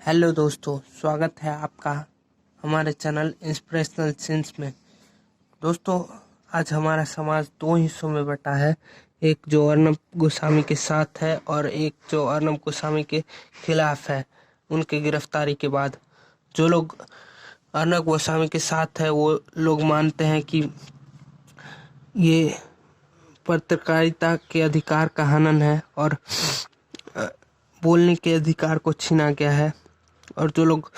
Hello दोस्तों, स्वागत है आपका हमारे चैनल इंस्पिरेशनल सीन्स में। दोस्तों, आज हमारा समाज दो हिस्सों में बटा है। एक जो अर्नब गोस्वामी के साथ है और एक जो अर्नब गोस्वामी के खिलाफ है। उनके गिरफ्तारी के बाद जो लोग अर्नब गोस्वामी के साथ है वो लोग मानते हैं कि ये पत्रकारिता के अधिकार का हनन है और बोलने के अधिकार को छीना गया है। और जो लोग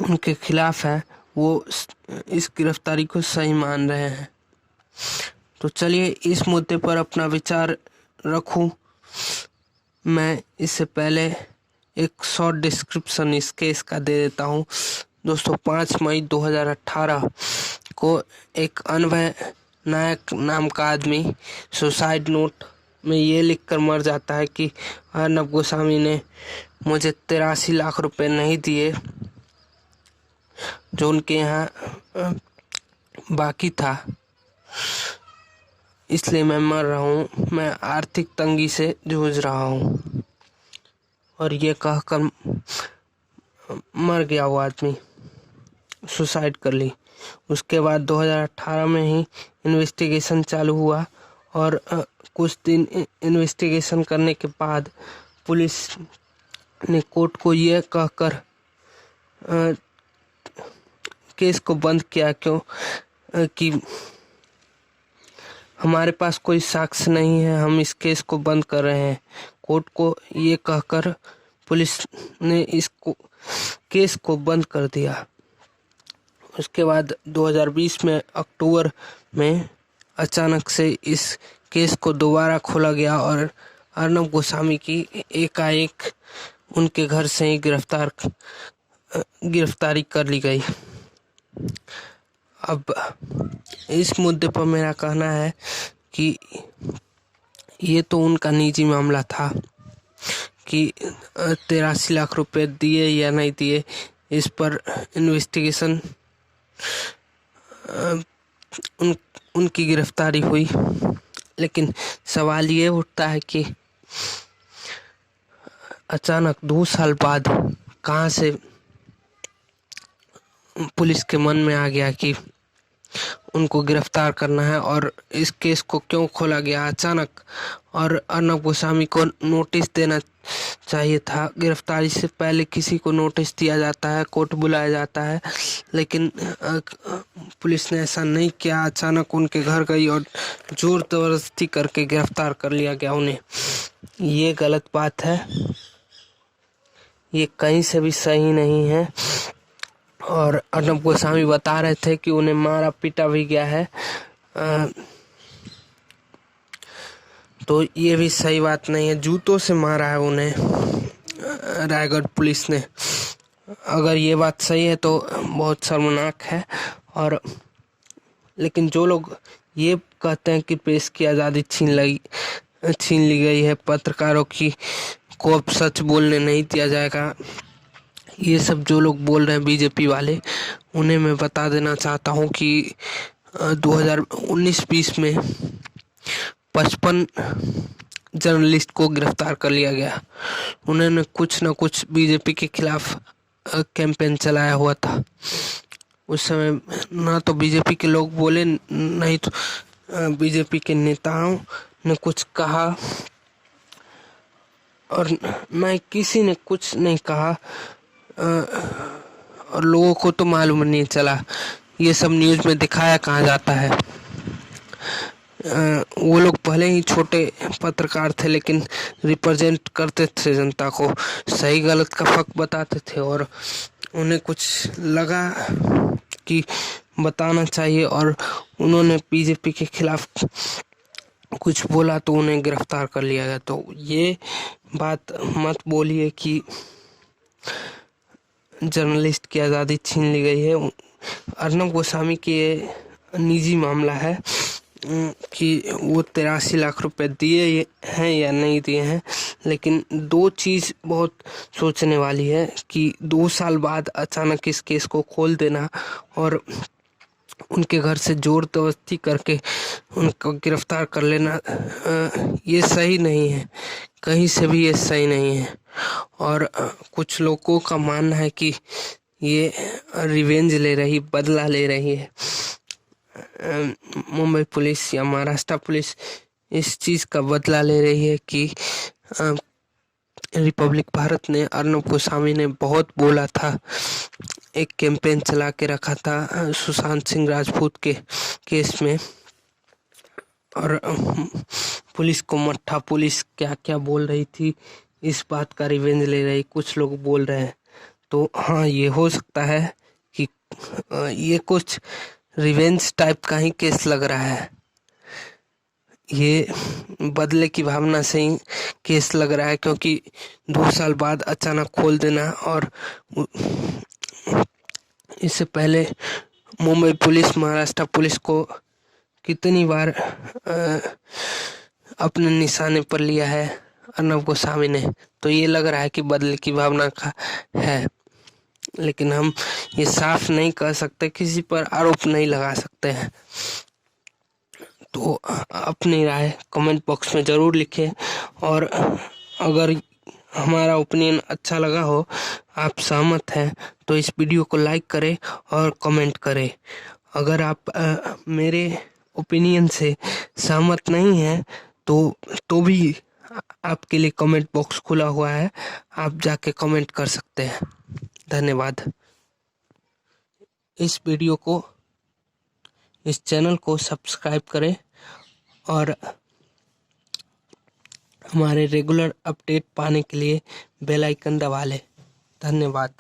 उनके खिलाफ हैं वो इस गिरफ्तारी को सही मान रहे हैं। तो चलिए इस मुद्दे पर अपना विचार रखूं। मैं इससे पहले एक शॉर्ट डिस्क्रिप्शन इस केस का दे देता हूं। दोस्तों, 5 मई 2018 को एक अनवय नायक नाम का आदमी सुसाइड नोट में ये लिखकर मर जाता है कि अर्नब गोस्वामी ने मुझे 83 लाख रुपए नहीं दिए जो उनके यहाँ बाकी था, इसलिए मैं मर रहा हूँ, मैं आर्थिक तंगी से जूझ रहा हूँ। और ये कहकर मर गया वो आदमी, सुसाइड कर ली। उसके बाद 2018 में ही इन्वेस्टिगेशन चालू हुआ और कुछ दिन इन्वेस्टिगेशन करने के बाद पुलिस ने कोर्ट को यह कहकर केस को बंद किया कि हमारे पास कोई साक्ष्य नहीं है, हम इस केस को बंद कर रहे हैं। कोर्ट को ये कहकर पुलिस ने इस केस को बंद कर दिया। उसके बाद 2020 में अक्टूबर में अचानक से इस केस को दोबारा खोला गया और अर्नब गोस्वामी की एकाएक उनके घर से ही गिरफ्तारी कर ली गई। अब इस मुद्दे पर मेरा कहना है कि ये तो उनका निजी मामला था कि 83 लाख रुपए दिए या नहीं दिए, इस पर इन्वेस्टिगेशन उनकी गिरफ्तारी हुई। लेकिन सवाल ये उठता है कि अचानक 2 साल बाद कहाँ से पुलिस के मन में आ गया कि उनको गिरफ्तार करना है और इस केस को क्यों खोला गया अचानक। और अर्नब गोस्वामी को नोटिस देना चाहिए था। गिरफ्तारी से पहले किसी को नोटिस दिया जाता है, कोर्ट बुलाया जाता है, लेकिन पुलिस ने ऐसा नहीं किया। अचानक उनके घर गई और जोर जबरदस्ती करके गिरफ्तार कर लिया गया उन्हें। ये गलत बात है, ये कहीं से भी सही नहीं है। और अर्नब गोस्वामी बता रहे थे कि उन्हें मारा पीटा भी गया है, तो ये भी सही बात नहीं है। जूतों से मारा है उन्हें रायगढ़ पुलिस ने। अगर ये बात सही है तो बहुत शर्मनाक है। और लेकिन जो लोग ये कहते हैं कि प्रेस की आज़ादी छीन ली गई है, पत्रकारों को अब सच बोलने नहीं दिया जाएगा, ये सब जो लोग बोल रहे हैं बीजेपी वाले, उन्हें मैं बता देना चाहता हूँ कि 2019-20 में 55 जर्नलिस्ट को गिरफ्तार कर लिया गया। उन्होंने कुछ न कुछ बीजेपी के खिलाफ कैंपेन चलाया हुआ था। उस समय ना तो बीजेपी के लोग बोले, नहीं तो बीजेपी के नेताओं ने कुछ कहा और न किसी ने कुछ नहीं कहा। और लोगों को तो मालूम नहीं चला, ये सब न्यूज़ में दिखाया कहाँ जाता है। वो लोग भले ही छोटे पत्रकार थे लेकिन रिप्रेजेंट करते थे जनता को, सही गलत का फर्क बताते थे और उन्हें कुछ लगा कि बताना चाहिए और उन्होंने बीजेपी के खिलाफ कुछ बोला तो उन्हें गिरफ्तार कर लिया गया। तो ये बात मत बोलिए कि जर्नलिस्ट की आज़ादी छीन ली गई है। अर्नब गोस्वामी की निजी मामला है कि वो 83 लाख रुपए दिए हैं या नहीं दिए हैं। लेकिन दो चीज़ बहुत सोचने वाली है कि 2 साल बाद अचानक इस केस को खोल देना और उनके घर से जोर जबरदस्ती करके उनको गिरफ्तार कर लेना, ये सही नहीं है, कहीं से भी ये सही नहीं है। और कुछ लोगों का मानना है कि ये रिवेंज ले रही, बदला ले रही है। मुंबई पुलिस या महाराष्ट्र पुलिस इस चीज़ का बदला ले रही है कि रिपब्लिक भारत ने अर्नब गोस्वामी ने बहुत बोला था, एक कैंपेन चला के रखा था सुशांत सिंह राजपूत के केस में, और पुलिस को मट्ठा पुलिस क्या क्या बोल रही थी, इस बात का रिवेंज ले रही, कुछ लोग बोल रहे हैं। तो हाँ, ये हो सकता है कि ये कुछ रिवेंज टाइप का ही केस लग रहा है। ये बदले की भावना से ही केस लग रहा है, क्योंकि 2 साल बाद अचानक खोल देना, और इससे पहले मुंबई पुलिस महाराष्ट्र पुलिस को कितनी बार अपने निशाने पर लिया है अर्नब गोस्वामी ने। तो ये लग रहा है कि बदले की भावना का है, लेकिन हम ये साफ नहीं कर सकते, किसी पर आरोप नहीं लगा सकते हैं। तो अपनी राय कमेंट बॉक्स में ज़रूर लिखें, और अगर हमारा ओपिनियन अच्छा लगा हो, आप सहमत हैं, तो इस वीडियो को लाइक करें और कमेंट करें। अगर आप मेरे ओपिनियन से सहमत नहीं हैं तो भी आपके लिए कमेंट बॉक्स खुला हुआ है, आप जाके कमेंट कर सकते हैं। धन्यवाद। इस वीडियो को, इस चैनल को सब्सक्राइब करें और हमारे रेगुलर अपडेट पाने के लिए बेल आइकन दबा लें। धन्यवाद।